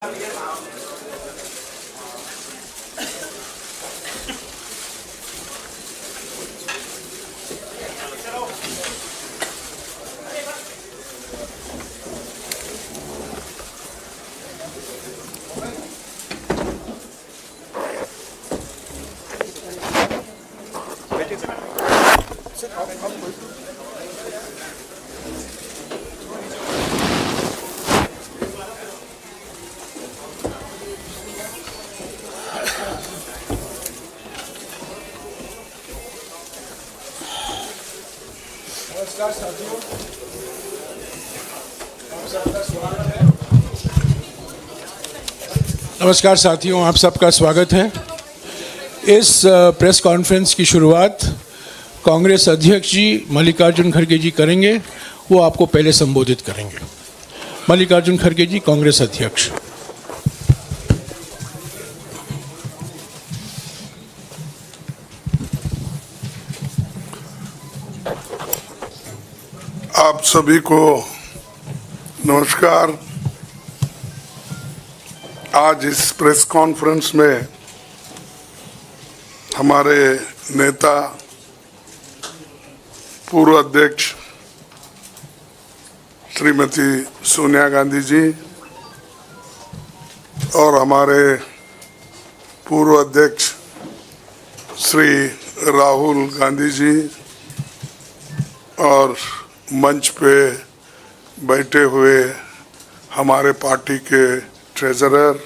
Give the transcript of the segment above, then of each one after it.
नमस्कार साथियों, आप सबका स्वागत है। नमस्कार साथियों, आप सबका स्वागत है। इस प्रेस कॉन्फ्रेंस की शुरुआत कांग्रेस अध्यक्ष जी मल्लिकार्जुन खड़गे जी करेंगे। वो आपको पहले संबोधित करेंगे। मल्लिकार्जुन खड़गे जी, कांग्रेस अध्यक्ष। आप सभी को नमस्कार। आज इस प्रेस कॉन्फ्रेंस में हमारे नेता पूर्व अध्यक्ष श्रीमती सोनिया गांधी जी और हमारे पूर्व अध्यक्ष श्री राहुल गांधी जी और मंच पे बैठे हुए हमारे पार्टी के ट्रेजरर,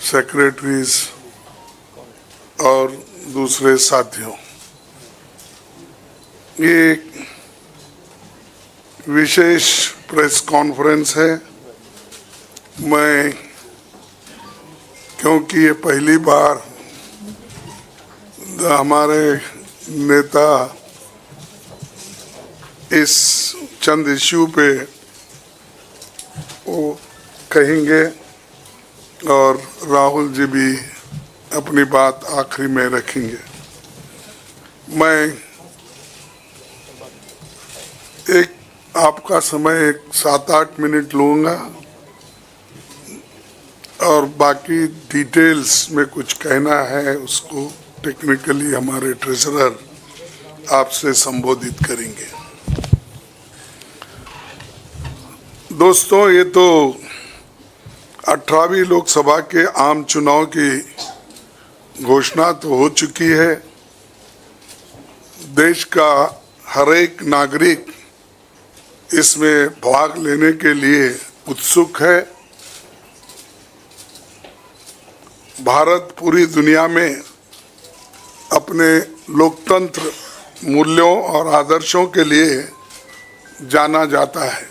सेक्रेटरीज और दूसरे साथियों, ये एक विशेष प्रेस कॉन्फ्रेंस है। मैं क्योंकि ये पहली बार हमारे नेता इस चंद इश्यू पे वो कहेंगे और राहुल जी भी अपनी बात आखिरी में रखेंगे। मैं एक आपका समय 7-8 मिनट लूँगा और बाकी डिटेल्स में कुछ कहना है उसको टेक्निकली हमारे ट्रेजरर आपसे संबोधित करेंगे। दोस्तों, ये तो 18वीं लोकसभा के आम चुनाव की घोषणा तो हो चुकी है। देश का हर एक नागरिक इसमें भाग लेने के लिए उत्सुक है। भारत पूरी दुनिया में अपने लोकतंत्र मूल्यों और आदर्शों के लिए जाना जाता है।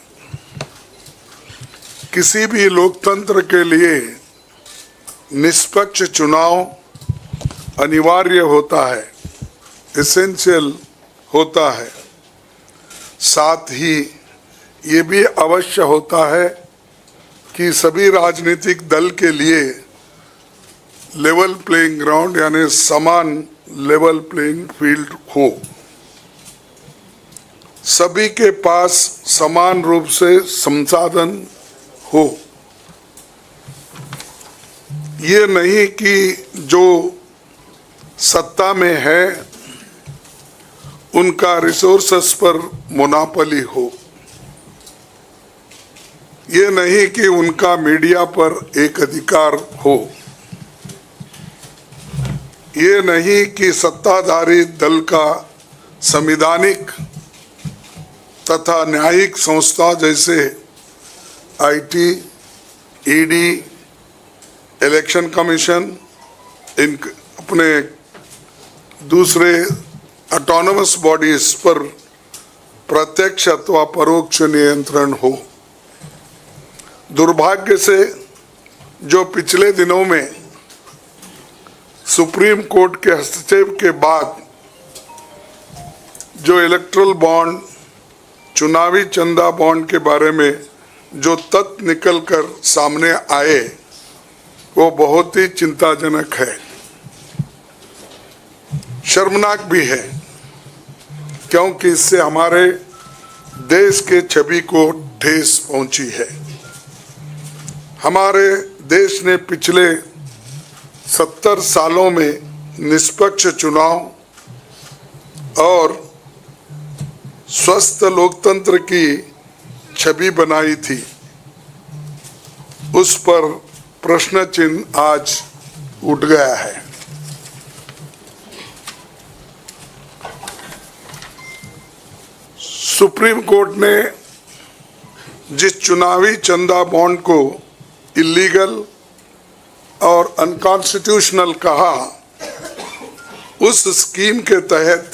किसी भी लोकतंत्र के लिए निष्पक्ष चुनाव अनिवार्य होता है, एसेंशियल होता है। साथ ही ये भी अवश्य होता है कि सभी राजनीतिक दल के लिए लेवल प्लेइंग ग्राउंड यानी समान लेवल प्लेइंग फील्ड हो, सभी के पास समान रूप से संसाधन हो। ये नहीं कि जो सत्ता में है उनका रिसोर्सेस पर मोनोपोली हो। ये नहीं कि उनका मीडिया पर एक अधिकार हो। ये नहीं कि सत्ताधारी दल का संवैधानिक तथा न्यायिक संस्था जैसे आईटी, ईडी, इलेक्शन कमीशन, इन अपने दूसरे ऑटोनमस बॉडीज पर प्रत्यक्ष अथवा परोक्ष नियंत्रण हो। दुर्भाग्य से जो पिछले दिनों में सुप्रीम कोर्ट के हस्तक्षेप के बाद जो इलेक्ट्रल बॉन्ड, चुनावी चंदा बॉन्ड के बारे में जो तथ्य निकलकर सामने आए वो बहुत ही चिंताजनक है, शर्मनाक भी है, क्योंकि इससे हमारे देश के छवि को ठेस पहुंची है। हमारे देश ने पिछले 70 सालों में निष्पक्ष चुनाव और स्वस्थ लोकतंत्र की छवि बनाई थी, उस पर प्रश्न चिन्ह आज उठ गया है। सुप्रीम कोर्ट ने जिस चुनावी चंदा बॉन्ड को इलीगल और अनकॉन्स्टिट्यूशनल कहा, उस स्कीम के तहत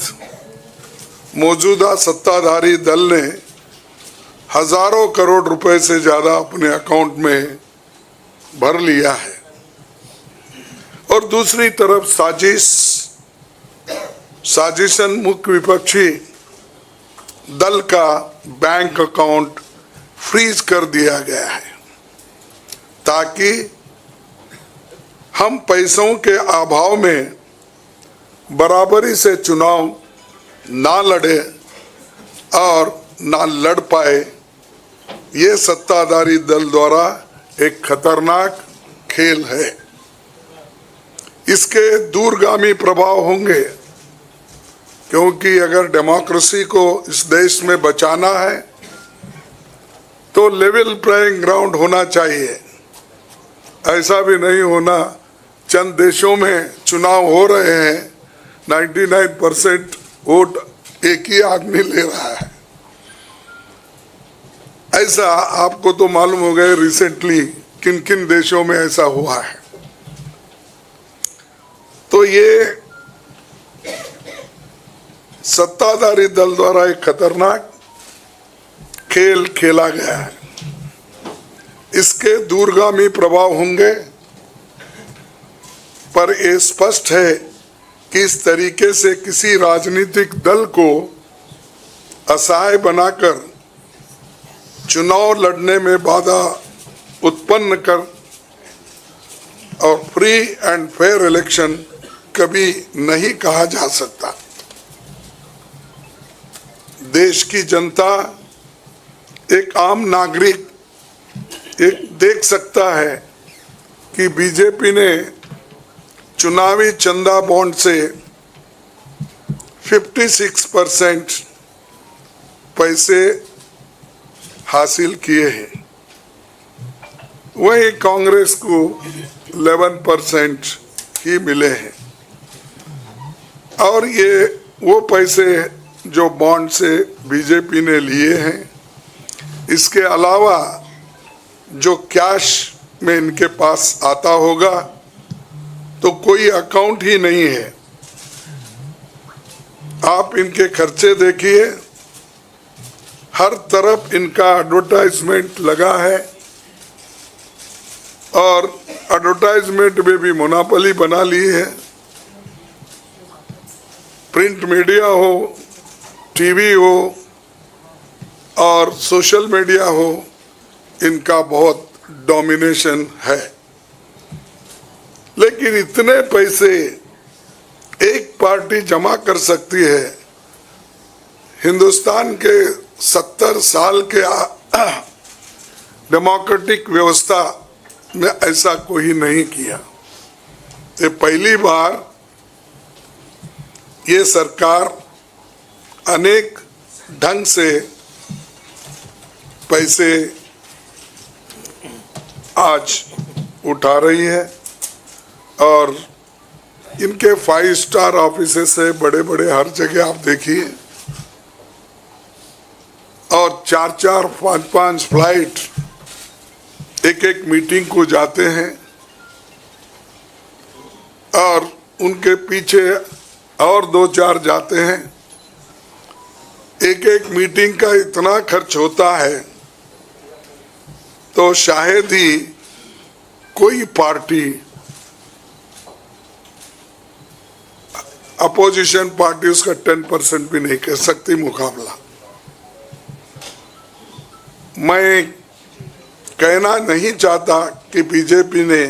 मौजूदा सत्ताधारी दल ने हजारों करोड़ रुपए से ज्यादा अपने अकाउंट में भर लिया है और दूसरी तरफ साजिशन मुख्य विपक्षी दल का बैंक अकाउंट फ्रीज कर दिया गया है ताकि हम पैसों के अभाव में बराबरी से चुनाव ना लड़े और ना लड़ पाए। ये सत्ताधारी दल द्वारा एक खतरनाक खेल है। इसके दूरगामी प्रभाव होंगे, क्योंकि अगर डेमोक्रेसी को इस देश में बचाना है तो लेवल प्लेइंग ग्राउंड होना चाहिए। ऐसा भी नहीं होना चंद देशों में चुनाव हो रहे हैं, 99% वोट एक ही आदमी ले रहा है। ऐसा आपको तो मालूम हो गया रिसेंटली किन किन देशों में ऐसा हुआ है। तो ये सत्ताधारी दल द्वारा एक खतरनाक खेल खेला गया है। इसके दूरगामी प्रभाव होंगे, पर यह स्पष्ट है कि इस तरीके से किसी राजनीतिक दल को असहाय बनाकर चुनाव लड़ने में बाधा उत्पन्न कर और फ्री एंड फेयर इलेक्शन कभी नहीं कहा जा सकता। देश की जनता, एक आम नागरिक एक देख सकता है कि बीजेपी ने चुनावी चंदा बॉन्ड से 56% पैसे हासिल किए हैं, वहीं कांग्रेस को 11% ही मिले हैं। और ये वो पैसे जो बॉन्ड से बीजेपी ने लिए हैं, इसके अलावा जो कैश में इनके पास आता होगा तो कोई अकाउंट ही नहीं है। आप इनके खर्चे देखिए, हर तरफ इनका एडवर्टाइजमेंट लगा है और एडवर्टाइजमेंट में भी मोनोपोली बना ली है। प्रिंट मीडिया हो, टीवी हो और सोशल मीडिया हो, इनका बहुत डोमिनेशन है। लेकिन इतने पैसे एक पार्टी जमा कर सकती है, हिंदुस्तान के 70 साल के डेमोक्रेटिक व्यवस्था में ऐसा कोई नहीं किया। ये पहली बार ये सरकार अनेक ढंग से पैसे आज उठा रही है और इनके 5 स्टार ऑफिसेस से बड़े बड़े हर जगह आप देखिए, और 4-4, 5-5 फ्लाइट एक मीटिंग को जाते हैं और उनके पीछे और 2-4 जाते हैं। एक मीटिंग का इतना खर्च होता है तो शायद ही कोई पार्टी, अपोजिशन पार्टी उसका 10% भी नहीं कर सकती मुकाबला। मैं कहना नहीं चाहता कि बीजेपी ने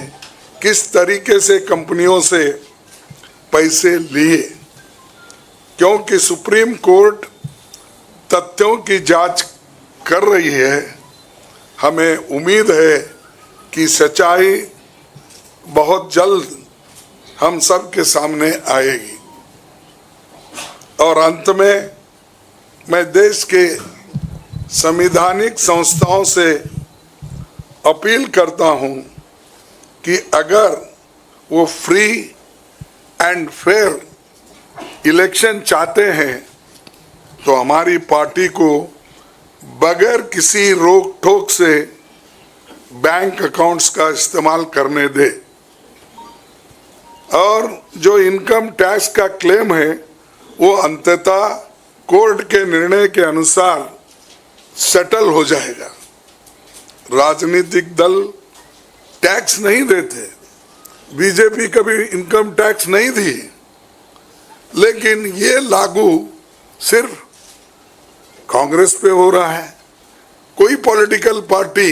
किस तरीके से कंपनियों से पैसे लिए, क्योंकि सुप्रीम कोर्ट तथ्यों की जांच कर रही है। हमें उम्मीद है कि सच्चाई बहुत जल्द हम सब के सामने आएगी। और अंत में मैं देश के संवैधानिक संस्थाओं से अपील करता हूं कि अगर वो फ्री एंड फेयर इलेक्शन चाहते हैं तो हमारी पार्टी को बगैर किसी रोक टोक से बैंक अकाउंट्स का इस्तेमाल करने दे, और जो इनकम टैक्स का क्लेम है वो अंततः कोर्ट के निर्णय के अनुसार सेटल हो जाएगा। राजनीतिक दल टैक्स नहीं देते, बीजेपी कभी इनकम टैक्स नहीं दी, लेकिन ये लागू सिर्फ कांग्रेस पे हो रहा है। कोई पॉलिटिकल पार्टी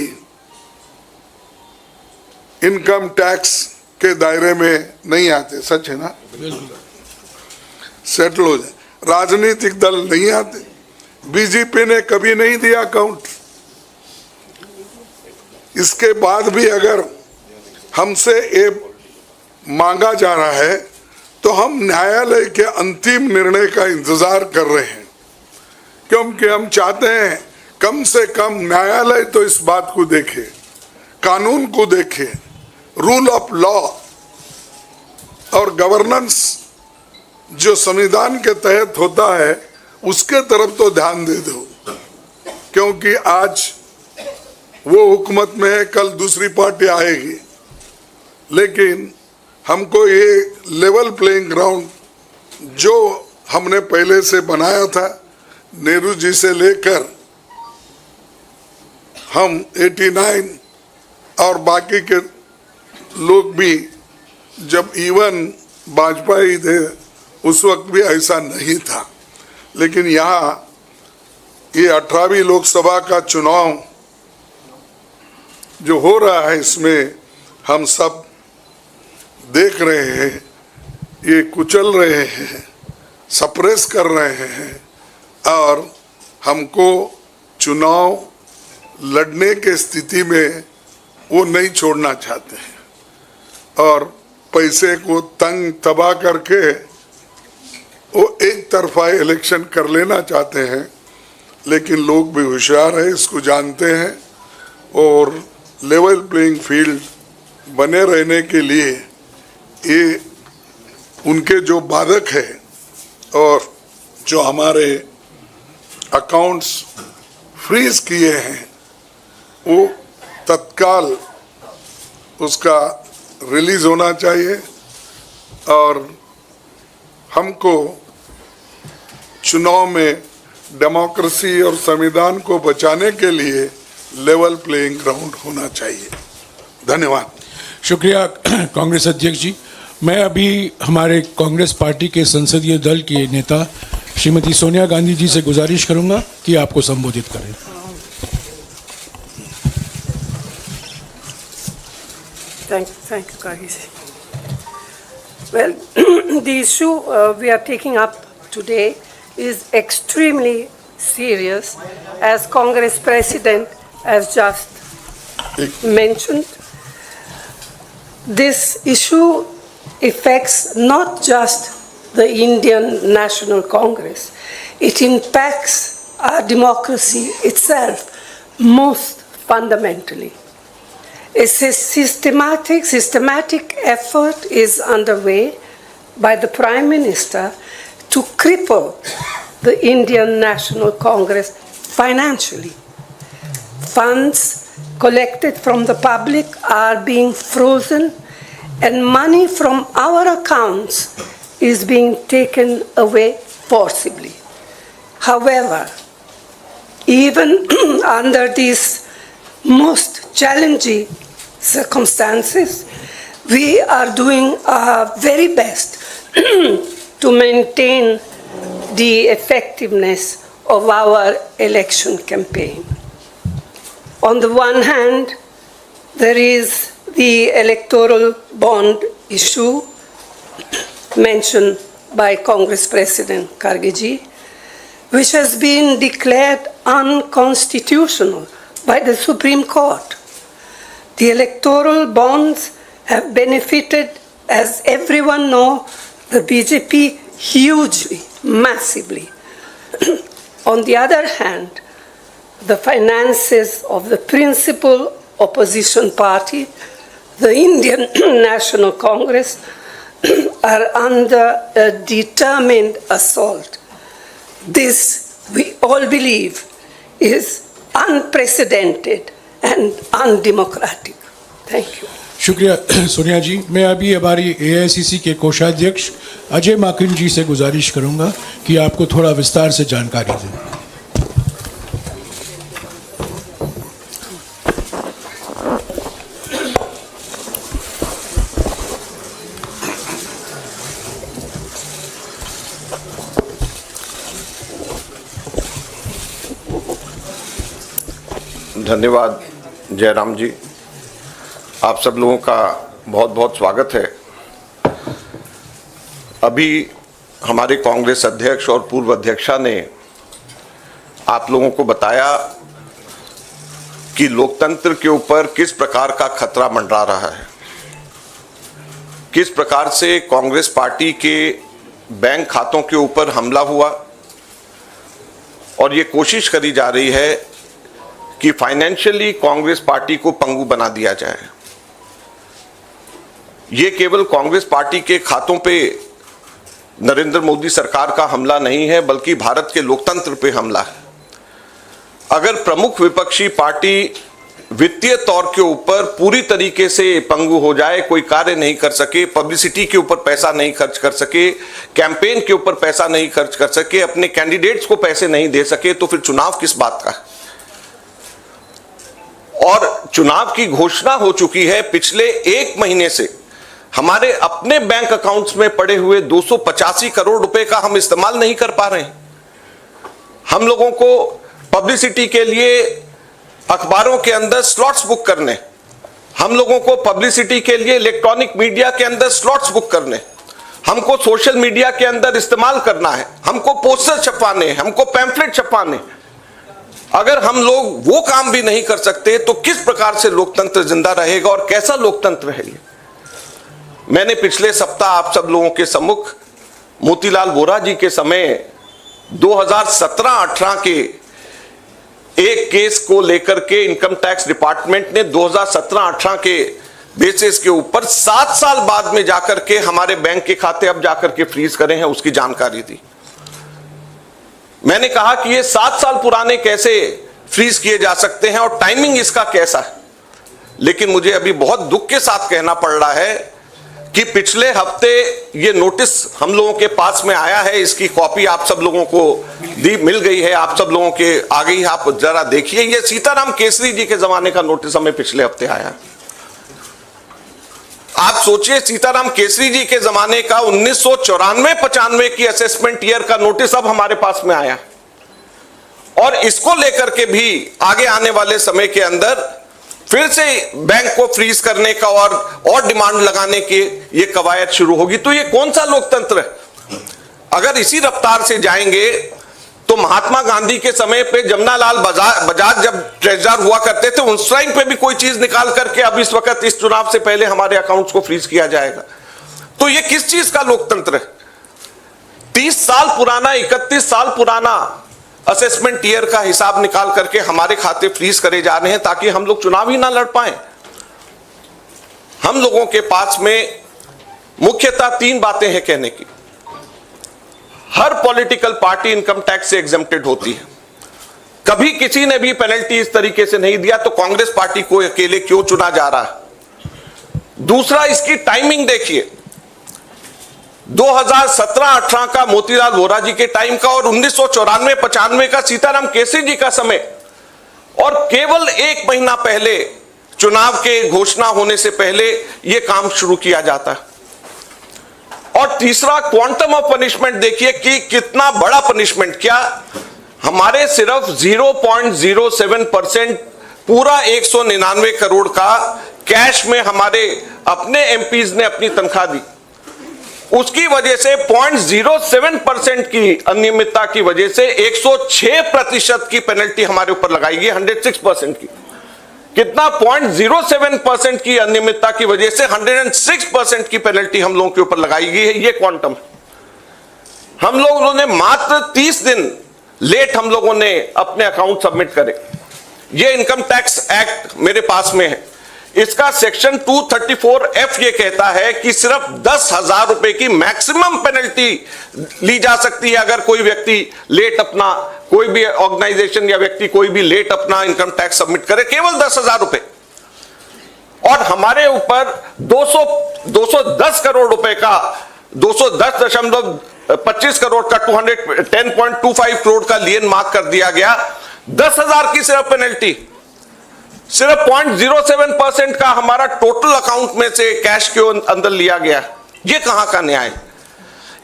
इनकम टैक्स के दायरे में नहीं आते, सच है ना? सेटल हो जाए। राजनीतिक दल नहीं आते, बीजेपी ने कभी नहीं दिया अकाउंट। इसके बाद भी अगर हमसे ये मांगा जा रहा है तो हम न्यायालय के अंतिम निर्णय का इंतजार कर रहे हैं, क्योंकि हम चाहते हैं कम से कम न्यायालय तो इस बात को देखे, कानून को देखे, रूल ऑफ लॉ और गवर्नेंस जो संविधान के तहत होता है उसके तरफ तो ध्यान दे दो, क्योंकि आज वो हुकूमत में है, कल दूसरी पार्टी आएगी। लेकिन हमको ये लेवल प्लेइंग ग्राउंड जो हमने पहले से बनाया था, नेहरू जी से लेकर हम 89 और बाकी के लोग भी, जब इवन वाजपेयी थे उस वक्त भी ऐसा नहीं था। लेकिन यहाँ ये 18वीं लोकसभा का चुनाव जो हो रहा है, इसमें हम सब देख रहे हैं, ये कुचल रहे हैं, सप्रेस कर रहे हैं, और हमको चुनाव लड़ने के स्थिति में वो नहीं छोड़ना चाहते हैं, और पैसे को तंग तबाह करके वो एक तरफा इलेक्शन कर लेना चाहते हैं। लेकिन लोग भी होशियार है, इसको जानते हैं, और लेवल प्लेइंग फील्ड बने रहने के लिए ये उनके जो बाधक है और जो हमारे अकाउंट्स फ्रीज किए हैं वो तत्काल उसका रिलीज होना चाहिए, और हमको चुनाव में डेमोक्रेसी और संविधान को बचाने के लिए लेवल प्लेइंग ग्राउंड होना चाहिए। धन्यवाद। शुक्रिया कांग्रेस अध्यक्ष जी। मैं अभी हमारे कांग्रेस पार्टी के संसदीय दल के नेता श्रीमती सोनिया गांधी जी से गुजारिश करूंगा कि आपको संबोधित करें। Thank you, Kariji. Well, the issue we are taking up today is extremely serious, as Congress President has just mentioned. This issue affects not just the Indian National Congress, it impacts our democracy itself most fundamentally. A systematic effort is underway by the Prime Minister to cripple the Indian National Congress financially. Funds collected from the public are being frozen, and money from our accounts is being taken away forcibly. However, even under these most challenging circumstances, we are doing our very best to maintain the effectiveness of our election campaign. On the one hand, there is the electoral bond issue mentioned by Congress President Kharge, which has been declared unconstitutional by the Supreme Court. The electoral bonds have benefited, as everyone knows, the BJP hugely, massively. On the other hand, the finances of the principal opposition party, the Indian National Congress, are under a determined assault. This, we all believe, is unprecedented and undemocratic. Thank you. शुक्रिया सोनिया जी। मैं अभी हमारी AICC के कोषाध्यक्ष अजय माकन जी से गुजारिश करूंगा कि आपको थोड़ा विस्तार से जानकारी दें। धन्यवाद जयराम जी, आप सब लोगों का बहुत बहुत स्वागत है। अभी हमारे कांग्रेस अध्यक्ष और पूर्व अध्यक्षा ने आप लोगों को बताया कि लोकतंत्र के ऊपर किस प्रकार का खतरा मंडरा रहा है, किस प्रकार से कांग्रेस पार्टी के बैंक खातों के ऊपर हमला हुआ और ये कोशिश करी जा रही है कि फाइनेंशियली कांग्रेस पार्टी को पंगु बना दिया जाए। ये केवल कांग्रेस पार्टी के खातों पे नरेंद्र मोदी सरकार का हमला नहीं है, बल्कि भारत के लोकतंत्र पे हमला है। अगर प्रमुख विपक्षी पार्टी वित्तीय तौर के ऊपर पूरी तरीके से पंगु हो जाए, कोई कार्य नहीं कर सके, पब्लिसिटी के ऊपर पैसा नहीं खर्च कर सके, कैंपेन के ऊपर पैसा नहीं खर्च कर सके, अपने कैंडिडेट्स को पैसे नहीं दे सके, तो फिर चुनाव किस बात का है। और चुनाव की घोषणा हो चुकी है। पिछले एक महीने से हमारे अपने बैंक अकाउंट्स में पड़े हुए 285 करोड़ रुपए का हम इस्तेमाल नहीं कर पा रहे हैं। हम लोगों को पब्लिसिटी के लिए अखबारों के अंदर स्लॉट्स बुक करने, हम लोगों को पब्लिसिटी के लिए इलेक्ट्रॉनिक मीडिया के अंदर स्लॉट्स बुक करने, हमको सोशल मीडिया के अंदर इस्तेमाल करना है, हमको पोस्टर छपवाने, हमको पैम्फलेट छपवाने। अगर हम लोग वो काम भी नहीं कर सकते तो किस प्रकार से लोकतंत्र जिंदा रहेगा और कैसा लोकतंत्र है ये। मैंने पिछले सप्ताह आप सब लोगों के सम्मुख मोतीलाल वोरा जी के समय 2017-18 के एक केस को लेकर के इनकम टैक्स डिपार्टमेंट ने 2017-18 के बेसिस के ऊपर 7 साल बाद में जाकर के हमारे बैंक के खाते अब जाकर के फ्रीज करे हैं, उसकी जानकारी दी। मैंने कहा कि ये 7 साल पुराने कैसे फ्रीज किए जा सकते हैं और टाइमिंग इसका कैसा है। लेकिन मुझे अभी बहुत दुख के साथ कहना पड़ रहा है कि पिछले हफ्ते ये नोटिस हम लोगों के पास में आया है, इसकी कॉपी आप सब लोगों को मिल गई है, आप सब लोगों के आ गई है, आप जरा देखिए। ये सीताराम केसरी जी के जमाने का नोटिस हमें पिछले हफ्ते आया। आप सोचिए, सीताराम केसरी जी के जमाने का 1994-95 की असेसमेंट ईयर का नोटिस अब हमारे पास में आया और इसको लेकर के भी आगे आने वाले समय के अंदर फिर से बैंक को फ्रीज करने का और डिमांड लगाने की ये कवायद शुरू होगी। तो ये कौन सा लोकतंत्र है। अगर इसी रफ्तार से जाएंगे तो महात्मा गांधी के समय पे जमनालाल बजाज जब ट्रेजरर हुआ करते थे, उस टाइम पे भी कोई चीज निकाल करके अब इस वक्त इस चुनाव से पहले हमारे अकाउंट्स को फ्रीज किया जाएगा। तो ये किस चीज का लोकतंत्र है। 30 साल पुराना, 31 साल पुराना असेसमेंट ईयर का हिसाब निकाल करके हमारे खाते फ्रीज करे जा रहे हैं ताकि हम लोग चुनाव ही ना लड़ पाए। हम लोगों के पास में मुख्यतः 3 बातें हैं कहने की। हर पॉलिटिकल पार्टी इनकम टैक्स से एग्जेम्प्टेड होती है। कभी किसी ने भी पेनल्टी इस तरीके से नहीं दिया, तो कांग्रेस पार्टी को अकेले क्यों चुना जा रहा है। दूसरा, इसकी टाइमिंग देखिए। 2017-18 का मोतीलाल वोरा जी के टाइम का और 1994-95 का सीताराम केसरी जी का समय, और केवल 1 महीना पहले चुनाव के घोषणा होने से पहले यह काम शुरू किया जाता है। और तीसरा, क्वांटम ऑफ पनिशमेंट देखिए कि कितना बड़ा पनिशमेंट। क्या हमारे सिर्फ 0.07% पूरा 199 करोड़ का कैश में हमारे अपने एमपीज ने अपनी तनख्वाह दी, उसकी वजह से 0.07% की अनियमितता की वजह से 106% की पेनल्टी हमारे ऊपर लगाई गई, 106% की। कितना 0.07% की अनियमितता की वजह से 106% की पेनल्टी हम लोगों के ऊपर लगाई गई है। ये क्वांटम हम लोगों ने मात्र 30 दिन लेट हम लोगों ने अपने अकाउंट सबमिट करे। ये इनकम टैक्स एक्ट मेरे पास में है, इसका सेक्शन 234F ये कहता है कि सिर्फ 10,000 रुपए की मैक्सिमम पेनल्टी ली जा सकती है अगर कोई व्यक्ति लेट अपना, कोई भी ऑर्गेनाइजेशन या व्यक्ति कोई भी लेट अपना इनकम टैक्स सबमिट करे, केवल 10,000 रुपए। और हमारे ऊपर 210 करोड़ रुपए का 210.25 करोड़ का 210.25 करोड़ का लियन मार्क कर दिया गया। 10,000 की सिर्फ पेनल्टी, सिर्फ 0.07% का हमारा टोटल अकाउंट में से कैश के अंदर लिया गया। ये कहां का न्याय?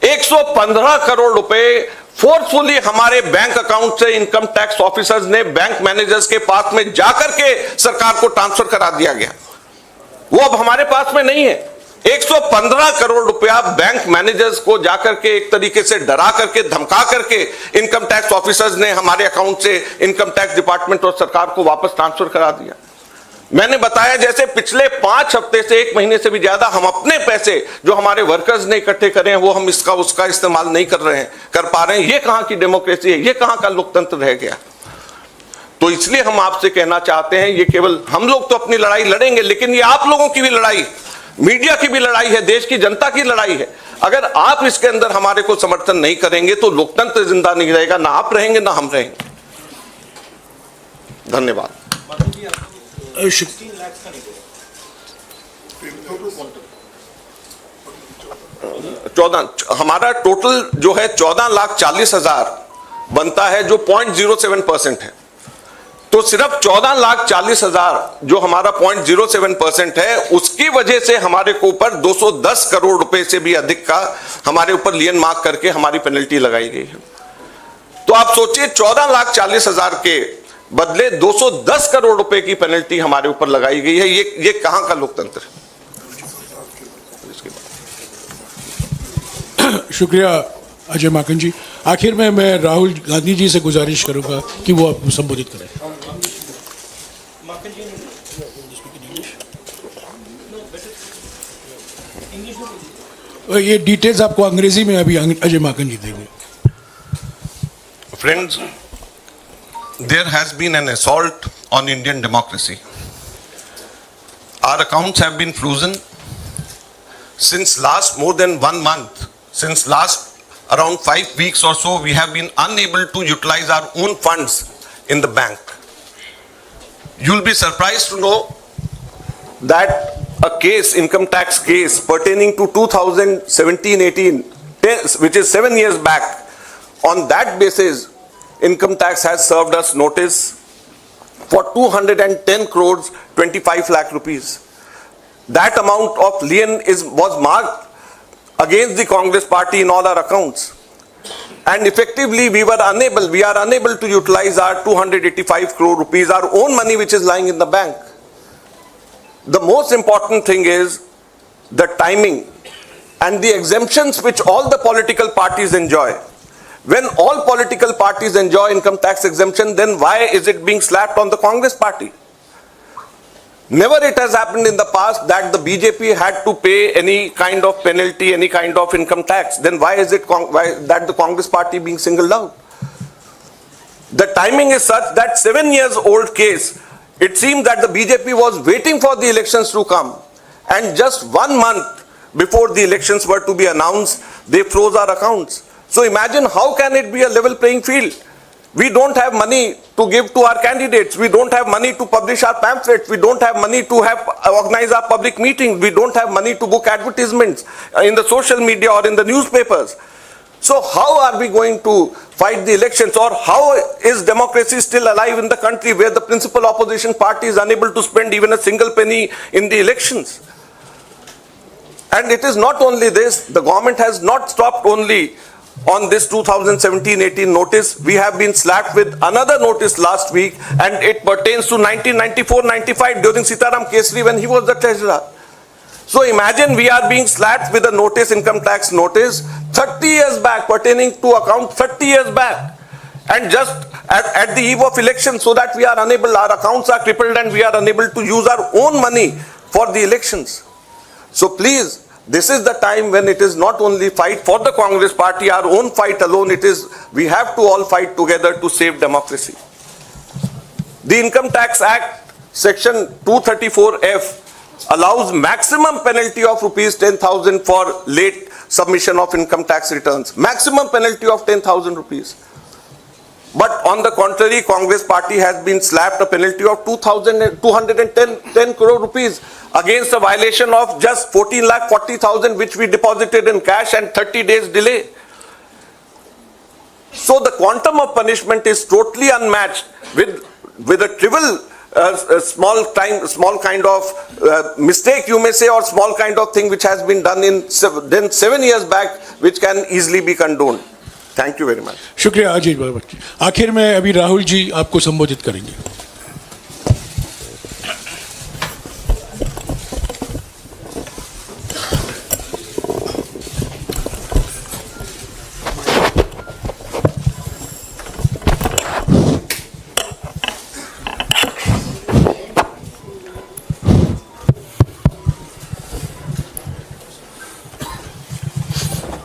115 करोड़ रुपए फोर्सफुली हमारे बैंक अकाउंट से इनकम टैक्स ऑफिसर्स ने बैंक मैनेजर्स के पास में जाकर के सरकार को ट्रांसफर करा दिया गया। वो अब हमारे पास में नहीं है। 115 करोड़ रुपया बैंक मैनेजर्स को जाकर के एक तरीके से डरा करके, धमका करके इनकम टैक्स ऑफिसर्स ने हमारे अकाउंट से इनकम टैक्स डिपार्टमेंट और सरकार को वापस ट्रांसफर करा दिया। मैंने बताया जैसे पिछले 5 हफ्ते से 1 महीने से भी ज्यादा हम अपने पैसे जो हमारे वर्कर्स ने इकट्ठे करे हैं वो हम इसका उसका इस्तेमाल नहीं कर पा रहे हैं। ये कहां की डेमोक्रेसी है? ये कहां का लोकतंत्र रह गया? तो इसलिए हम आपसे कहना चाहते हैं, ये केवल हम लोग तो अपनी लड़ाई लड़ेंगे, लेकिन ये आप लोगों की भी लड़ाई, मीडिया की भी लड़ाई है, देश की जनता की लड़ाई है। अगर आप इसके अंदर हमारे को समर्थन नहीं करेंगे तो लोकतंत्र जिंदा नहीं रहेगा, ना आप रहेंगे ना हम रहेंगे। धन्यवाद। हमारा टोटल जो है 14,40,000 बनता है, जो 0.07% है। तो सिर्फ 14,40,000 जो हमारा 0.07% है, उसकी वजह से हमारे को ऊपर 210 करोड़ रुपए से भी अधिक का हमारे ऊपर लियन मार्क करके हमारी पेनल्टी लगाई गई है। तो आप सोचिए 14,40,000 के बदले 210 करोड़ रुपए की पेनल्टी हमारे ऊपर लगाई गई है। ये कहां का लोकतंत्र है? शुक्रिया अजय माकन जी। आखिर में मैं राहुल गांधी जी से गुजारिश करूंगा कि वो आपको संबोधित करें। ये डिटेल्स आपको अंग्रेजी में अभी अजय माकन जी देंगे। Friends, there has been an assault on Indian democracy. Our accounts have been frozen since last more than 1 month. Since last around 5 weeks or so, we have been unable to utilize our own funds in the bank. You'll be surprised to know that a case, income tax case pertaining to 2017-18, which is 7 years back, on that basis, income tax has served us notice for 210 crores 25 lakh rupees. That amount of lien was marked against the Congress party in all our accounts. And effectively we are unable to utilize our 285 crore rupees, our own money which is lying in the bank. The most important thing is the timing and the exemptions which all the political parties enjoy. When all political parties enjoy income tax exemption, then why is it being slapped on the Congress party? Never it has happened in the past that the BJP had to pay any kind of penalty, any kind of income tax. Then why is it that the Congress party being singled out? The timing is such that 7 years old case, it seemed that the BJP was waiting for the elections to come, and just 1 month before the elections were to be announced, they froze our accounts. So imagine how can it be a level playing field? We don't have money to give to our candidates. We don't have money to publish our pamphlets. We don't have money to organize our public meetings. We don't have money to book advertisements in the social media or in the newspapers. So how are we going to fight the elections, or how is democracy still alive in the country where the principal opposition party is unable to spend even a single penny in the elections? And it is not only this, the government has not stopped only on this 2017-18 notice. We have been slapped with another notice last week, and it pertains to 1994-95 during Sitaram Kesri when he was the treasurer. So imagine we are being slapped with a notice, income tax notice, 30 years back, pertaining to account 30 years back. And just at the eve of election so that we are unable, our accounts are crippled and we are unable to use our own money for the elections. So please, this is the time when it is not only fight for the Congress party, our own fight alone, it is, we have to all fight together to save democracy. The Income Tax Act, section 234F, allows maximum penalty of rupees 10,000 for late submission of income tax returns. Maximum penalty of 10,000 rupees. But on the contrary, Congress party has been slapped a penalty of 210 crore rupees against a violation of just 14,40,000 which we deposited in cash and 30 days delay. So the quantum of punishment is totally unmatched with a trivial small kind of mistake you may say, or small kind of thing which has been done in 7 years back, which can easily be condoned. Thank you very much. शुक्रिया अजीत बाबा। आखिर में अभी राहुल जी आपको संबोधित करेंगे।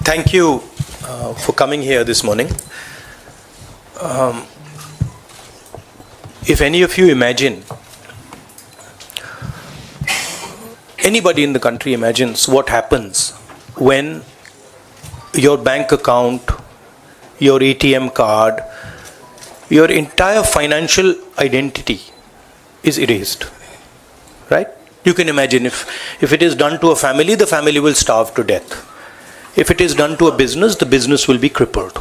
Thank you for coming here this morning. If any of you imagine, anybody in the country imagines what happens when your bank account, your ATM card, your entire financial identity is erased, right? You can imagine if it is done to a family, the family will starve to death. If it is done to a business, the business will be crippled.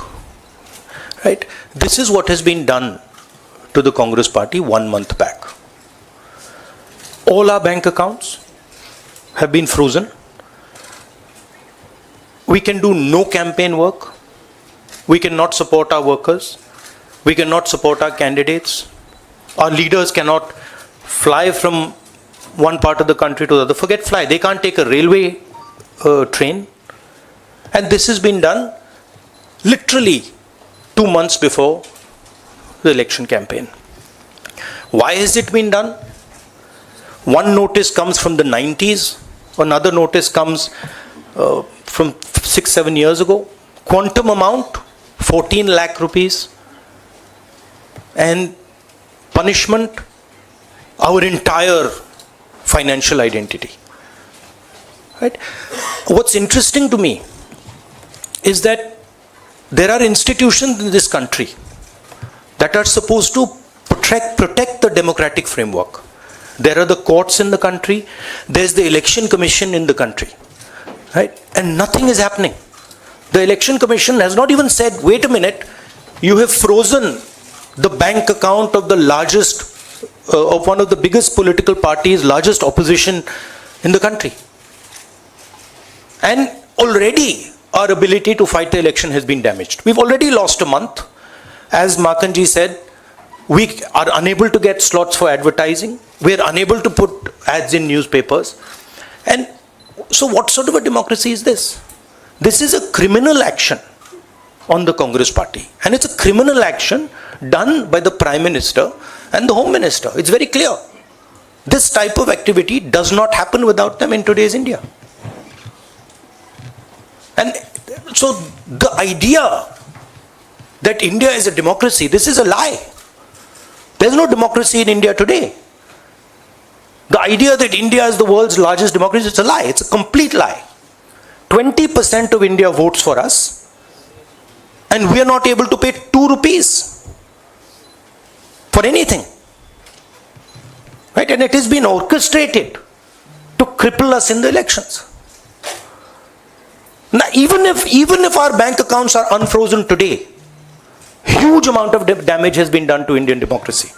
Right? This is what has been done to the Congress party 1 month back. All our bank accounts have been frozen. We can do no campaign work. We cannot support our workers. We cannot support our candidates. Our leaders cannot fly from one part of the country to the other. Forget fly. They can't take a railway train. And this has been done literally 2 months before the election campaign. Why has it been done? One notice comes from the 90s, another notice comes from 6-7 years ago. Quantum amount, 14 lakh rupees. And punishment, our entire financial identity. Right? What's interesting to me is that there are institutions in this country that are supposed to protect the democratic framework. There are the courts in the country, there's the election commission in the country, right? And nothing is happening. The election commission has not even said, wait a minute, you have frozen the bank account of the largest, of one of the biggest political parties, largest opposition in the country. And already our ability to fight the election has been damaged. We've already lost a month. As Makanji said, we are unable to get slots for advertising. We are unable to put ads in newspapers. And so what sort of a democracy is this? This is a criminal action on the Congress party. And it's a criminal action done by the Prime Minister and the Home Minister. It's very clear. This type of activity does not happen without them in today's India. And so the idea that India is a democracy, this is a lie. There's no democracy in India today. The idea that India is the world's largest democracy, it's a lie. It's a complete lie. 20% of India votes for us, and we are not able to pay 2 rupees for anything. Right? And it has been orchestrated to cripple us in the elections. Now, even if our bank accounts are unfrozen today, huge amount of damage has been done to Indian democracy.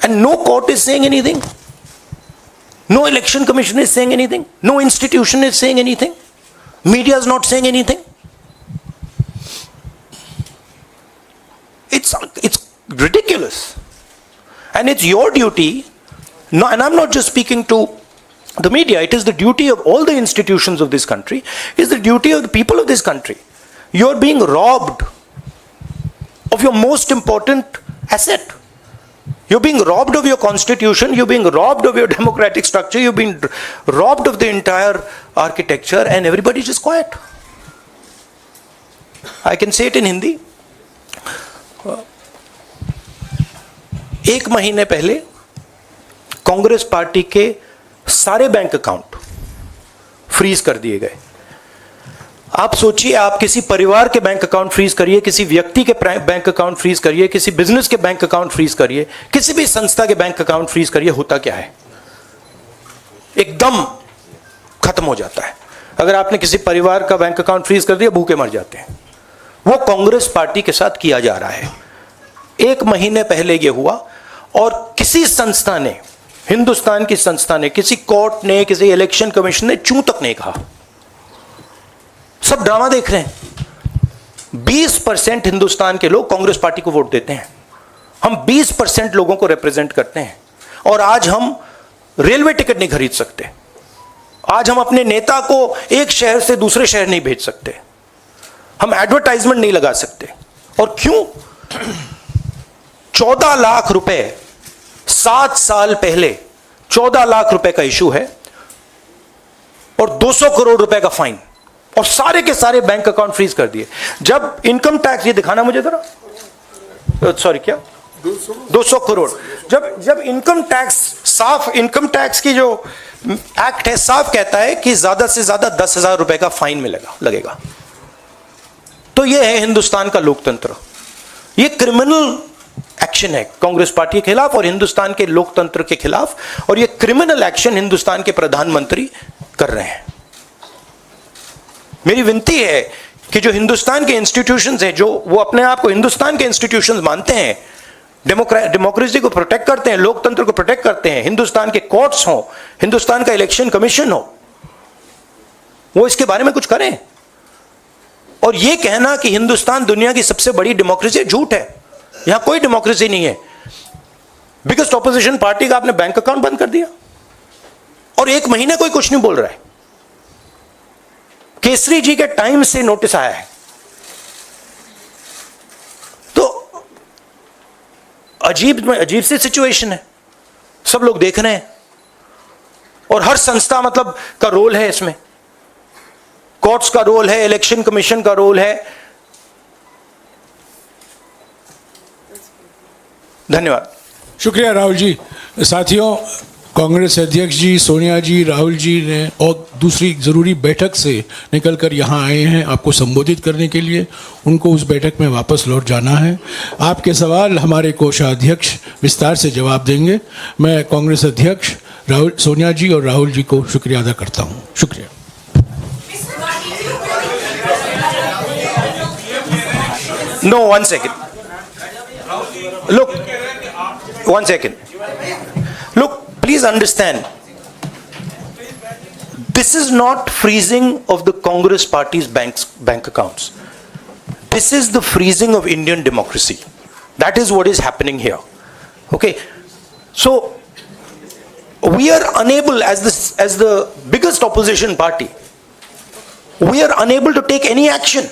And no court is saying anything. No election commission is saying anything. No institution is saying anything. Media is not saying anything. It's ridiculous. And it's your duty, no, and I'm not just speaking to the media, it is the duty of all the institutions of this country, it is the duty of the people of this country. You're being robbed of your most important asset. You're being robbed of your constitution, you're being robbed of your democratic structure, you're being robbed of the entire architecture, and everybody's just quiet. I can say it in Hindi. एक महीने पहले Congress party के सारे bank account freeze कर दिए गए. आप सोचिए, आप किसी परिवार के बैंक अकाउंट फ्रीज करिए, किसी व्यक्ति के बैंक अकाउंट फ्रीज करिए, किसी बिजनेस के बैंक अकाउंट फ्रीज करिए, किसी भी संस्था के बैंक अकाउंट फ्रीज करिए, होता क्या है? एकदम खत्म हो जाता है. अगर आपने किसी परिवार का बैंक अकाउंट फ्रीज कर दिया, भूखे मर जाते हैं. वो कांग्रेस पार्टी के साथ किया जा रहा है. एक महीने पहले ये हुआ और किसी संस्था ने, हिंदुस्तान की संस्था ने, किसी कोर्ट ने, किसी इलेक्शन कमीशन ने चूं तक नहीं कहा. सब ड्रामा देख रहे हैं. 20% हिंदुस्तान के लोग कांग्रेस पार्टी को वोट देते हैं. हम 20% लोगों को रिप्रेजेंट करते हैं. और आज हम रेलवे टिकट नहीं खरीद सकते. आज हम अपने नेता को एक शहर से दूसरे शहर नहीं भेज सकते. हम एडवर्टाइजमेंट नहीं लगा सकते. और क्यों? 14 लाख रुपए 7 साल पहले 14 लाख रुपए का इशू है और 200 करोड़ रुपए का फाइन, और सारे के सारे बैंक अकाउंट फ्रीज कर दिए. जब इनकम टैक्स, ये दिखाना मुझे जरा, सॉरी क्या 200 करोड़, जब इनकम टैक्स, साफ इनकम टैक्स की जो एक्ट है साफ कहता है कि ज्यादा से ज्यादा 10,000 रुपए का फाइन लगेगा. तो यह है हिंदुस्तान का लोकतंत्र. यह क्रिमिनल एक्शन है कांग्रेस पार्टी के खिलाफ और हिंदुस्तान के लोकतंत्र के खिलाफ, और यह क्रिमिनल एक्शन हिंदुस्तान के प्रधानमंत्री कर रहे हैं. मेरी विनती है कि जो हिंदुस्तान के इंस्टीट्यूशंस हैं, जो वो अपने आप को हिंदुस्तान के इंस्टीट्यूशंस मानते हैं, डेमोक्रेसी को प्रोटेक्ट करते हैं, लोकतंत्र को प्रोटेक्ट करते हैं, हिंदुस्तान के कोर्ट्स हो, हिंदुस्तान का इलेक्शन कमीशन हो, वो इसके बारे में कुछ करें. और यह कहना कि हिंदुस्तान दुनिया की सबसे बड़ी डेमोक्रेसी, झूठ है. यहां कोई डेमोक्रेसी नहीं है. बिगेस्ट ऑपोजिशन पार्टी का आपने बैंक अकाउंट बंद कर दिया और एक महीने कोई कुछ नहीं बोल रहा है. केसरी जी के टाइम से नोटिस आया है. तो अजीब सी सिचुएशन है. सब लोग देख रहे हैं और हर संस्था मतलब का रोल है इसमें. कोर्ट्स का रोल है, इलेक्शन कमीशन का रोल है. धन्यवाद. शुक्रिया राहुल जी. साथियों, कांग्रेस अध्यक्ष जी, सोनिया जी, राहुल जी ने और दूसरी ज़रूरी बैठक से निकलकर यहाँ आए हैं आपको संबोधित करने के लिए. उनको उस बैठक में वापस लौट जाना है. आपके सवाल हमारे कोषाध्यक्ष विस्तार से जवाब देंगे. मैं कांग्रेस अध्यक्ष सोनिया जी और राहुल जी को शुक्रिया अदा करता हूँ. शुक्रिया. No, 1 second. Look, 1 second. Look, please understand. This is not freezing of the Congress party's bank accounts. This is the freezing of Indian democracy. That is what is happening here. Okay. So we are unable, as the biggest opposition party, we are unable to take any action.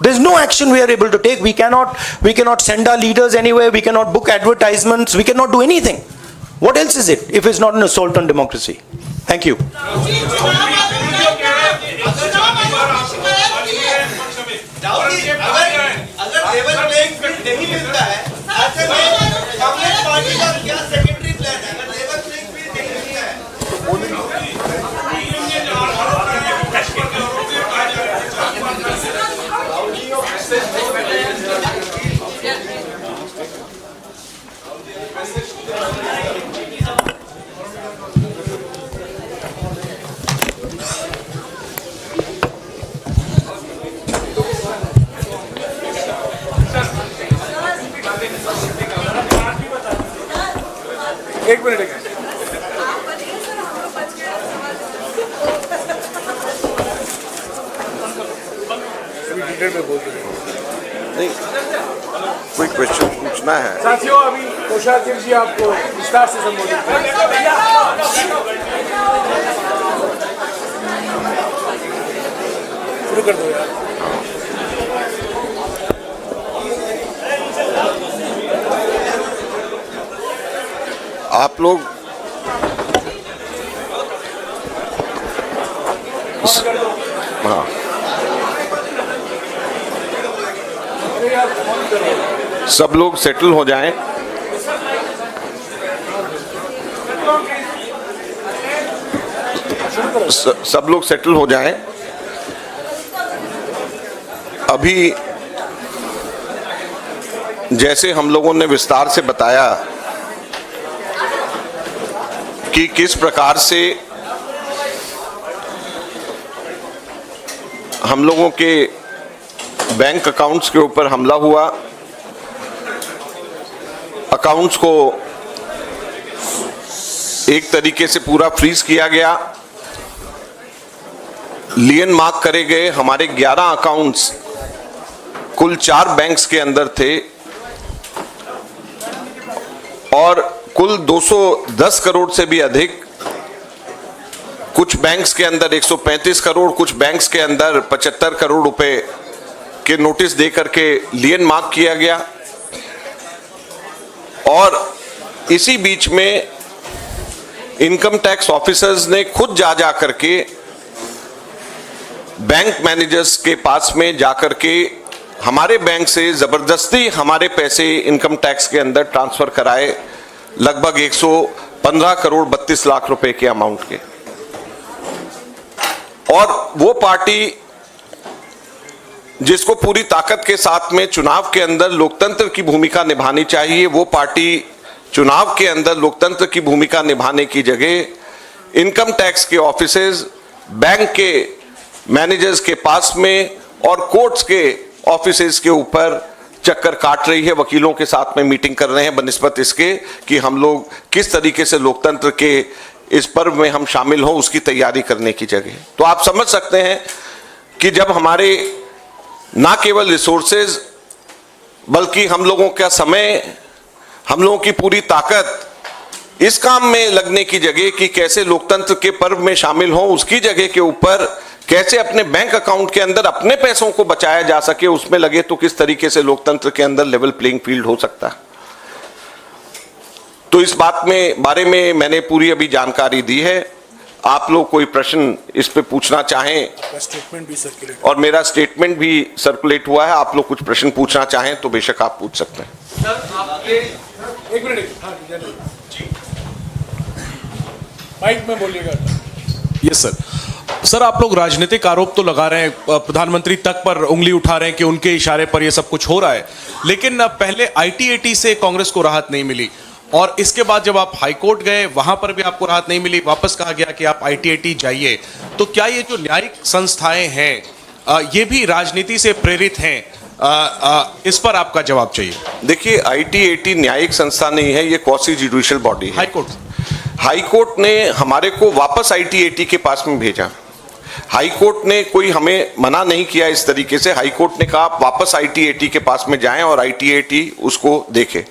There's no action we are able to take. We cannot send our leaders anywhere. We cannot book advertisements. We cannot do anything. What else is it if it's not an assault on democracy? Thank you. एक minute. नहीं, कोई question पूछना है. साथियों, अभी कोषाध्यक्ष जी आपको विस्तार से संबोधित करेंगे. शुरू कर दो यार. आप लोग हाँ, सब लोग सेटल हो जाएं। सब लोग सेटल हो जाएं। अभी जैसे हम लोगों ने विस्तार से बताया कि किस प्रकार से हम लोगों के बैंक अकाउंट्स के ऊपर हमला हुआ, अकाउंट्स को एक तरीके से पूरा फ्रीज किया गया, लियन मार्क करे गए। हमारे 11 अकाउंट्स कुल 4 बैंक्स के अंदर थे और कुल 210 करोड़ से भी अधिक, कुछ बैंक्स के अंदर 135 करोड़, कुछ बैंक्स के अंदर 75 करोड़ रुपए के नोटिस दे करके लियन मार्क किया गया। और इसी बीच में इनकम टैक्स ऑफिसर्स ने खुद जा करके बैंक मैनेजर्स के पास में जाकर के हमारे बैंक से जबरदस्ती हमारे पैसे इनकम टैक्स के अंदर ट्रांसफर कराए, लगभग 115 करोड़ 32 लाख रुपए के अमाउंट के। और वो पार्टी जिसको पूरी ताकत के साथ में चुनाव के अंदर लोकतंत्र की भूमिका निभानी चाहिए, वो पार्टी चुनाव के अंदर लोकतंत्र की भूमिका निभाने की जगह इनकम टैक्स के ऑफिसर्स, बैंक के मैनेजर्स के पास में और कोर्ट्स के ऑफिसेज के ऊपर चक्कर काट रही है, वकीलों के साथ में मीटिंग कर रहे हैं बनिस्बत इसके कि हम लोग किस तरीके से लोकतंत्र के इस पर्व में हम शामिल हों, उसकी तैयारी करने की जगह। तो आप समझ सकते हैं कि जब हमारे ना केवल रिसोर्सेज बल्कि हम लोगों का समय, हम लोगों की पूरी ताकत इस काम में लगने की जगह कि कैसे लोकतंत्र के पर्व में शामिल हों, उसकी जगह के ऊपर कैसे अपने बैंक अकाउंट के अंदर अपने पैसों को बचाया जा सके, उसमें लगे तो किस तरीके से लोकतंत्र के अंदर लेवल प्लेइंग फील्ड हो सकता है। तो इस बारे में मैंने पूरी अभी जानकारी दी है। आप लोग कोई प्रश्न इस पे पूछना चाहें, स्टेटमेंट भी सर्कुलेट और मेरा स्टेटमेंट भी सर्कुलेट हुआ है, आप लोग कुछ प्रश्न पूछना चाहें तो बेशक आप पूछ सकते हैं। एक मिनट, माइक में बोलिएगा। यस सर, आप लोग राजनीतिक आरोप तो लगा रहे हैं, प्रधानमंत्री तक पर उंगली उठा रहे हैं कि उनके इशारे पर यह सब कुछ हो रहा है, लेकिन पहले आईटीएटी से कांग्रेस को राहत नहीं मिली और इसके बाद जब आप हाईकोर्ट गए वहां पर भी आपको राहत नहीं मिली, वापस कहा गया कि आप आईटीएटी जाइए। तो क्या ये जो न्यायिक संस्थाएं हैं ये भी राजनीति से प्रेरित हैं? इस पर आपका जवाब चाहिए। देखिए, आईटीएटी न्यायिक संस्था नहीं है, ये क्वासी जुडिशियल बॉडी है। हाईकोर्ट ने हमारे को वापस आईटीएटी के पास में भेजा। हाईकोर्ट ने कोई हमें मना नहीं किया इस तरीके से। हाईकोर्ट ने कहा आप वापस आईटीएटी के पास में जाएं और आईटीएटी उसको देखे।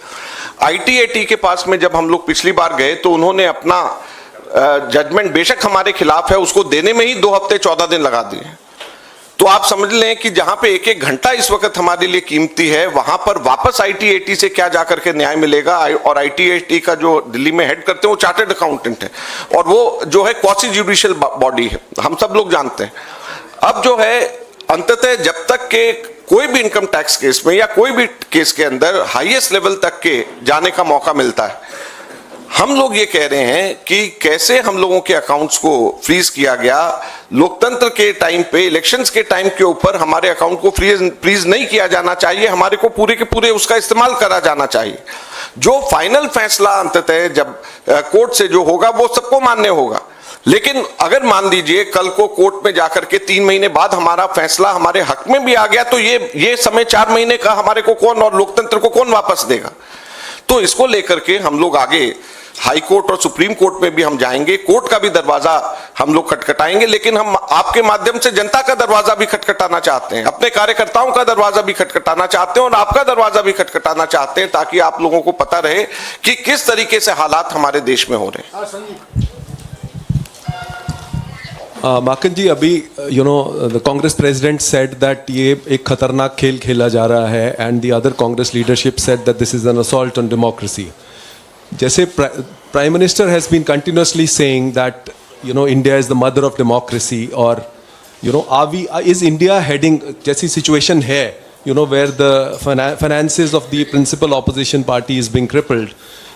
आईटीएटी के पास में जब हम लोग पिछली बार गए तो उन्होंने अपना जजमेंट बेशक हमारे खिलाफ है, उसको देने में ही 2 हफ्ते 14 दिन लगा दिए। तो आप समझ लें कि जहां पे 1-1 घंटा इस वक्त हमारे लिए कीमती है, वहां पर वापस आईटीएटी से क्या जाकर के न्याय मिलेगा। और आईटीएटी का जो दिल्ली में हेड करते हैं वो चार्टर्ड अकाउंटेंट है और वो जो है क्वासी जुडिशियल बॉडी है, हम सब लोग जानते हैं। अब जो है अंततः जब तक के कोई भी इनकम टैक्स केस में या कोई भी केस के अंदर हाईएस्ट लेवल तक के जाने का मौका मिलता है, हम लोग ये कह रहे हैं कि कैसे हम लोगों के अकाउंट्स को फ्रीज किया गया। लोकतंत्र के टाइम पे, इलेक्शंस के टाइम के ऊपर हमारे अकाउंट को फ्रीज नहीं किया जाना चाहिए, हमारे को पूरे के पूरे उसका इस्तेमाल करा जाना चाहिए। जो फाइनल फैसला अंततः जब कोर्ट से जो होगा वो सबको मान्य होगा। लेकिन अगर मान लीजिए कल को कोर्ट में जाकर के 3 महीने बाद हमारा फैसला हमारे हक में भी आ गया, तो ये समय 4 महीने का हमारे को कौन और लोकतंत्र को कौन वापस देगा। तो इसको लेकर के हम लोग आगे हाई कोर्ट और सुप्रीम कोर्ट में भी हम जाएंगे, कोर्ट का भी दरवाजा हम लोग खटखटाएंगे, लेकिन हम आपके माध्यम से जनता का दरवाजा भी खटखटाना चाहते हैं, अपने कार्यकर्ताओं का दरवाजा भी खटखटाना चाहते हैं और आपका दरवाजा भी खटखटाना चाहते हैं, ताकि आप लोगों को पता रहे कि किस तरीके से हालात हमारे देश में हो रहे हैं। माकन जी, अभी the Congress president said that ये एक खतरनाक खेल खेला जा रहा है and the other Congress leadership said that this is an assault on democracy. जैसे Prime Minister has been continuously saying that, you know, India is the mother of democracy, or, you know, is India heading, जैसी situation है, you know, where the finances of the principal opposition party is being crippled.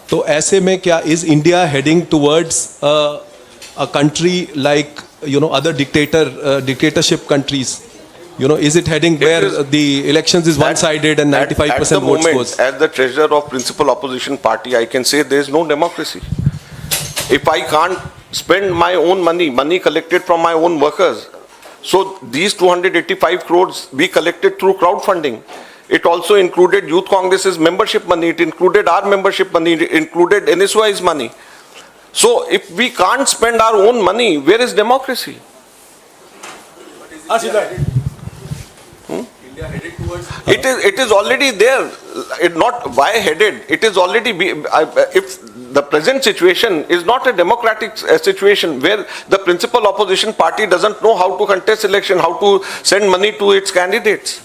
तो ऐसे में क्या is India heading towards a country like, you know, other dictatorship countries? You know, is it heading where the elections is one-sided and 95% votes goes? As the treasurer of principal opposition party, I can say there is no democracy. If I can't spend my own money collected from my own workers, so these 285 crores we collected through crowdfunding. It also included Youth Congress's membership money, it included our membership money, it included NSY's money. So if we can't spend our own money, where is democracy? It is already there. Not why headed. It is already if the present situation is not a democratic situation where the principal opposition party doesn't know how to contest election, how to send money to its candidates.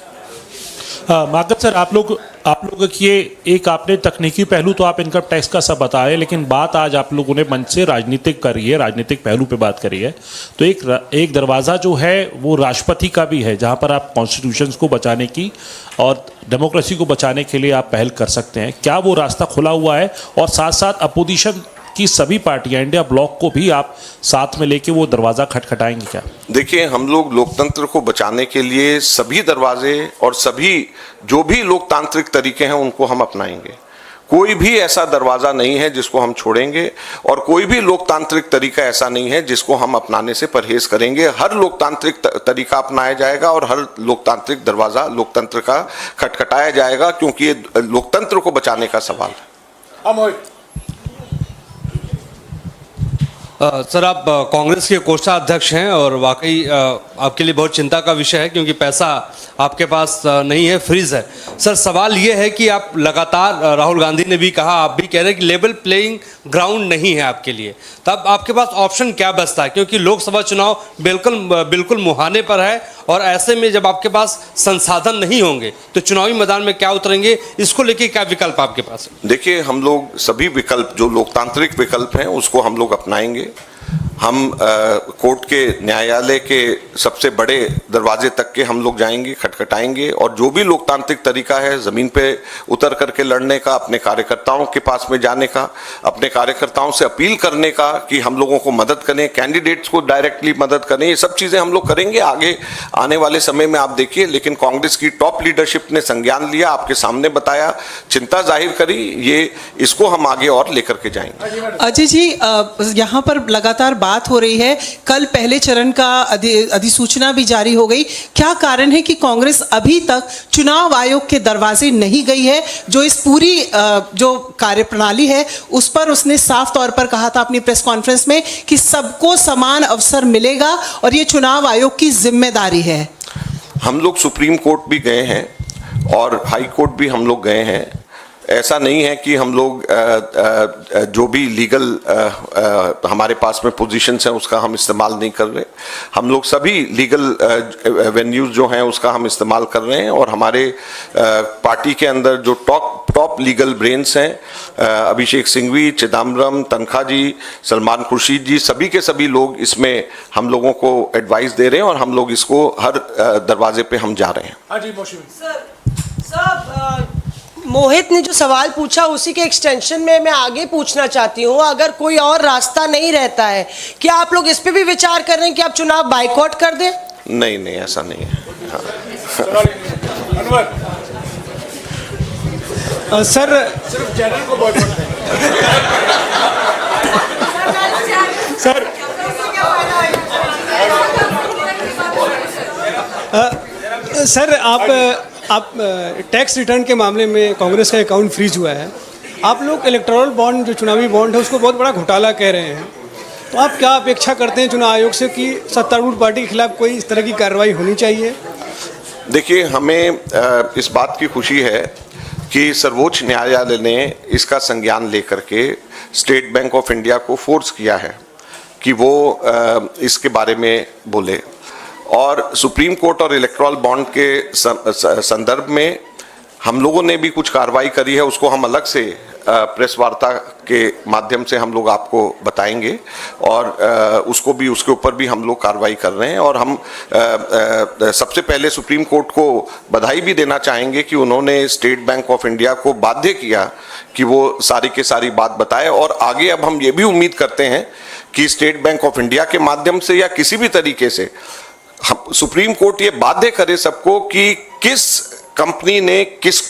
Madhav sir, आप लोग की एक आपने तकनीकी पहलू तो आप income tax का सब बताए, लेकिन बात आज आप लोगों ने मंच से राजनीतिक करी है, राजनीतिक पहलू पे बात करी है। तो एक दरवाज़ा जो है वो राष्ट्रपति का भी है, जहां पर आप कॉन्स्टिट्यूशन को बचाने की और डेमोक्रेसी को बचाने के लिए आप पहल कर सकते हैं। क्या वो रास्ता खुला हुआ है? और साथ साथ अपोजिशन की सभी पार्टियां, इंडिया ब्लॉक को भी आप साथ में लेके वो दरवाज़ा खटखटाएंगे क्या? देखिए, हम लोग लोकतंत्र को बचाने के लिए सभी दरवाजे और सभी जो भी लोकतांत्रिक तरीके हैं उनको हम अपनाएंगे। कोई भी ऐसा दरवाज़ा नहीं है जिसको हम छोड़ेंगे, और कोई भी लोकतांत्रिक तरीका ऐसा नहीं है जिसको हम अपनाने से परहेज करेंगे। हर लोकतांत्रिक तरीका अपनाया जाएगा और हर लोकतांत्रिक दरवाज़ा लोकतंत्र का खटखटाया जाएगा, क्योंकि ये लोकतंत्र को बचाने का सवाल है। सर, आप कांग्रेस के कोषाध्यक्ष हैं और वाकई आपके लिए बहुत चिंता का विषय है, क्योंकि पैसा आपके पास नहीं है, फ्रीज है। सर, सवाल ये है कि आप लगातार, राहुल गांधी ने भी कहा, आप भी कह रहे हैं कि लेवल प्लेइंग ग्राउंड नहीं है आपके लिए, तब आपके पास ऑप्शन क्या बचता है? क्योंकि लोकसभा चुनाव बिल्कुल मुहाने पर है, और ऐसे में जब आपके पास संसाधन नहीं होंगे तो चुनावी मैदान में क्या उतरेंगे? इसको लेके क्या विकल्प आपके पास है? देखिए, हम लोग सभी विकल्प जो लोकतांत्रिक विकल्प हैं उसको हम लोग अपनाएंगे। हम कोर्ट के, न्यायालय के सबसे बड़े दरवाजे तक के हम लोग जाएंगे, खटखटाएंगे, और जो भी लोकतांत्रिक तरीका है ज़मीन पे उतर करके लड़ने का, अपने कार्यकर्ताओं के पास में जाने का, अपने कार्यकर्ताओं से अपील करने का कि हम लोगों को मदद करें, कैंडिडेट्स को डायरेक्टली मदद करें, ये सब चीज़ें हम लोग करेंगे आगे आने वाले समय में। आप देखिए, लेकिन कांग्रेस की टॉप लीडरशिप ने संज्ञान लिया, आपके सामने बताया, चिंता जाहिर करी, ये इसको हम आगे और लेकर के जाएंगे। अजय जी, यहाँ पर लगातार बात हो रही है, कल पहले चरण का अधिसूचना भी जारी हो गई। क्या कारण है कि कांग्रेस अभी तक चुनाव आयोग के दरवाजे नहीं गई है? जो इस पूरी जो कार्यप्रणाली है उस पर उसने साफ तौर पर कहा था अपनी प्रेस कॉन्फ्रेंस में कि सबको समान अवसर मिलेगा और ये चुनाव आयोग की जिम्मेदारी है। हम लोग सुप्रीम कोर्ट भी गए हैं और हाई कोर्ट भी हम लोग गए हैं। ऐसा नहीं है कि हम लोग जो भी लीगल हमारे पास में पोजीशंस हैं उसका हम इस्तेमाल नहीं कर रहे। हम लोग सभी लीगल वेन्यूज जो हैं उसका हम इस्तेमाल कर रहे हैं, और हमारे पार्टी के अंदर जो टॉप लीगल ब्रेन्स हैं, अभिषेक सिंघवी, चिदम्बरम, तनखा जी, सलमान खुर्शीद जी, सभी के सभी लोग इसमें हम लोगों को एडवाइस दे रहे हैं, और हम लोग इसको हर दरवाजे पे हम जा रहे हैं। सर, मोहित ने जो सवाल पूछा उसी के एक्सटेंशन में मैं आगे पूछना चाहती हूँ, अगर कोई और रास्ता नहीं रहता है, क्या आप लोग इस पे भी विचार कर रहे हैं कि आप चुनाव बाइकआउट कर दें? नहीं, ऐसा नहीं है। सर, सर आप टैक्स रिटर्न के मामले में कांग्रेस का अकाउंट फ्रीज हुआ है। आप लोग इलेक्टोरल बॉन्ड, जो चुनावी बॉन्ड है, उसको बहुत बड़ा घोटाला कह रहे हैं। तो आप क्या अपेक्षा करते हैं चुनाव आयोग से कि सत्तारूढ़ पार्टी के खिलाफ कोई इस तरह की कार्रवाई होनी चाहिए? देखिए, हमें इस बात की खुशी है कि सर्वोच्च न्यायालय ने इसका संज्ञान लेकर के स्टेट बैंक ऑफ इंडिया को फोर्स किया है कि वो इसके बारे में बोले, और सुप्रीम कोर्ट और इलेक्टोरल बॉन्ड के संदर्भ में हम लोगों ने भी कुछ कार्रवाई करी है, उसको हम अलग से प्रेस वार्ता के माध्यम से हम लोग आपको बताएंगे और उसको भी, उसके ऊपर भी हम लोग कार्रवाई कर रहे हैं। और हम सबसे पहले सुप्रीम कोर्ट को बधाई भी देना चाहेंगे कि उन्होंने स्टेट बैंक ऑफ इंडिया को बाध्य किया कि वो सारी के सारी बात बताए। और आगे अब हम ये भी उम्मीद करते हैं कि स्टेट बैंक ऑफ इंडिया के माध्यम से या किसी भी तरीके से सुप्रीम कोर्ट ये बाध्य करे सबको कि किस कंपनी ने किस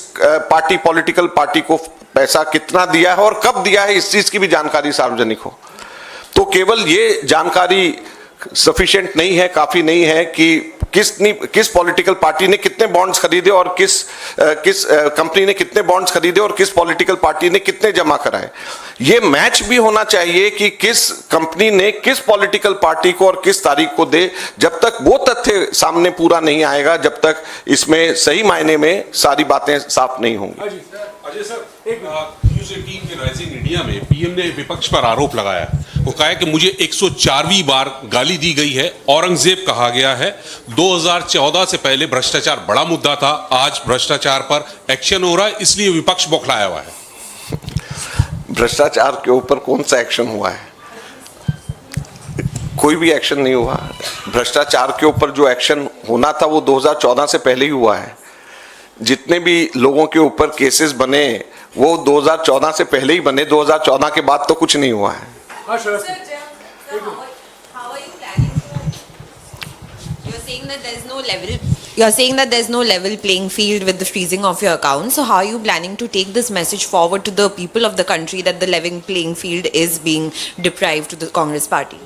पार्टी, पॉलिटिकल पार्टी को पैसा कितना दिया है और कब दिया है, इस चीज की भी जानकारी सार्वजनिक हो। तो केवल ये जानकारी सफिशिएंट नहीं है, काफी नहीं है कि किस पॉलिटिकल पार्टी ने कितने बॉन्ड्स खरीदे और किस कंपनी ने कितने बॉन्ड्स खरीदे और किस पॉलिटिकल पार्टी ने कितने जमा कराए। ये मैच भी होना चाहिए कि किस कंपनी ने किस पॉलिटिकल पार्टी को और किस तारीख को दे। जब तक वो तथ्य सामने पूरा नहीं आएगा, जब तक इसमें सही मायने में सारी बातें साफ नहीं होंगी। अजय सर, एक न्यूज़ 18 के राइजिंग इंडिया में पीएम ने विपक्ष पर आरोप लगाया, वो कहा है कि मुझे 104वीं बार गाली दी गई है, औरंगजेब कहा गया है। 2014 से पहले भ्रष्टाचार बड़ा मुद्दा था, आज भ्रष्टाचार पर एक्शन हो रहा है, इसलिए विपक्ष बौखलाया हुआ है। भ्रष्टाचार के ऊपर कौन सा एक्शन हुआ है? कोई भी एक्शन नहीं हुआ। भ्रष्टाचार के ऊपर जो एक्शन होना था वो 2014 से पहले ही हुआ है। जितने भी लोगों के ऊपर केसेस बने वो 2014 से पहले ही बने, 2014 के बाद तो कुछ नहीं हुआ है। You're saying that there's no level playing field with the freezing of your account. So how are you planning to take this message forward to the people of the country that the level playing field is being deprived to the Congress party?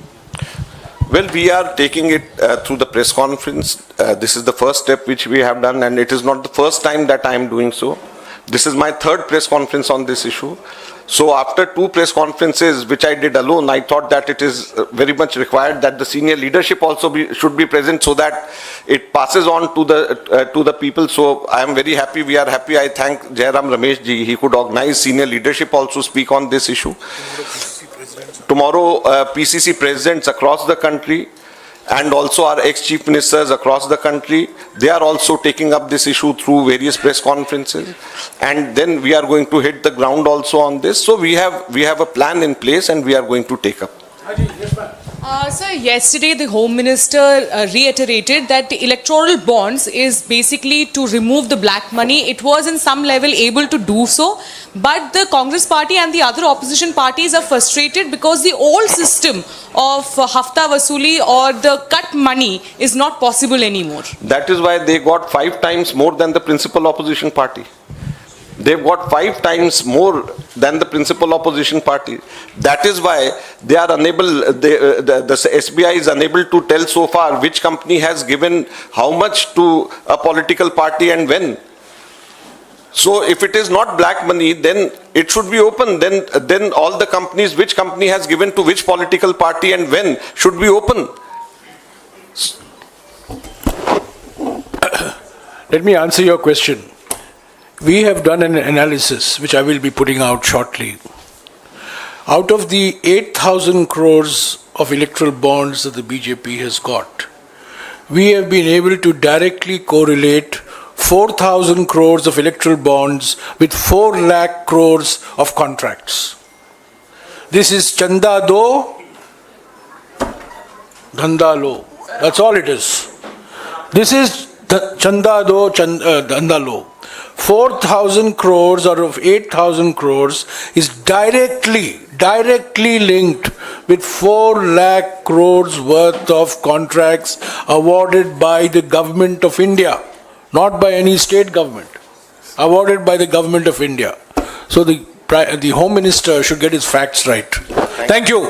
Well, we are taking it through the press conference. This is the first step which we have done, and it is not the first time that I am doing so. This is my third press conference on this issue. So after two press conferences which I did alone, I thought that it is very much required that the senior leadership also should be present so that it passes on to the people. So I am very happy. We are happy. I thank Jairam Ramesh ji. He could organize senior leadership also speak on this issue. Tomorrow, PCC presidents across the country and also our ex-chief ministers across the country, they are also taking up this issue through various press conferences, and then we are going to hit the ground also on this. So we have a plan in place and we are going to take up. Sir, yesterday the Home Minister reiterated that the electoral bonds is basically to remove the black money. It was in some level able to do so, but the Congress party and the other opposition parties are frustrated because the old system of hafta vasuli or the cut money is not possible anymore. That is why they got 5 times more than the principal opposition party. They've got 5 times more than the principal opposition party. That is why they are unable, the SBI is unable to tell so far which company has given how much to a political party and when. So if it is not black money, then it should be open. Then all the companies, which company has given to which political party and when, should be open. Let me answer your question. We have done an analysis, which I will be putting out shortly. Out of the 8,000 crores of electoral bonds that the BJP has got, we have been able to directly correlate 4,000 crores of electoral bonds with 4 lakh crores of contracts. This is Chanda Do, Dhanda Lo. That's all it is. This is Chanda Do, Dhanda Lo. 4,000 crores out of 8,000 crores is directly linked with 4 lakh crores worth of contracts awarded by the government of India, not by any state government, awarded by the government of India. So the Home Minister should get his facts right. Thank you.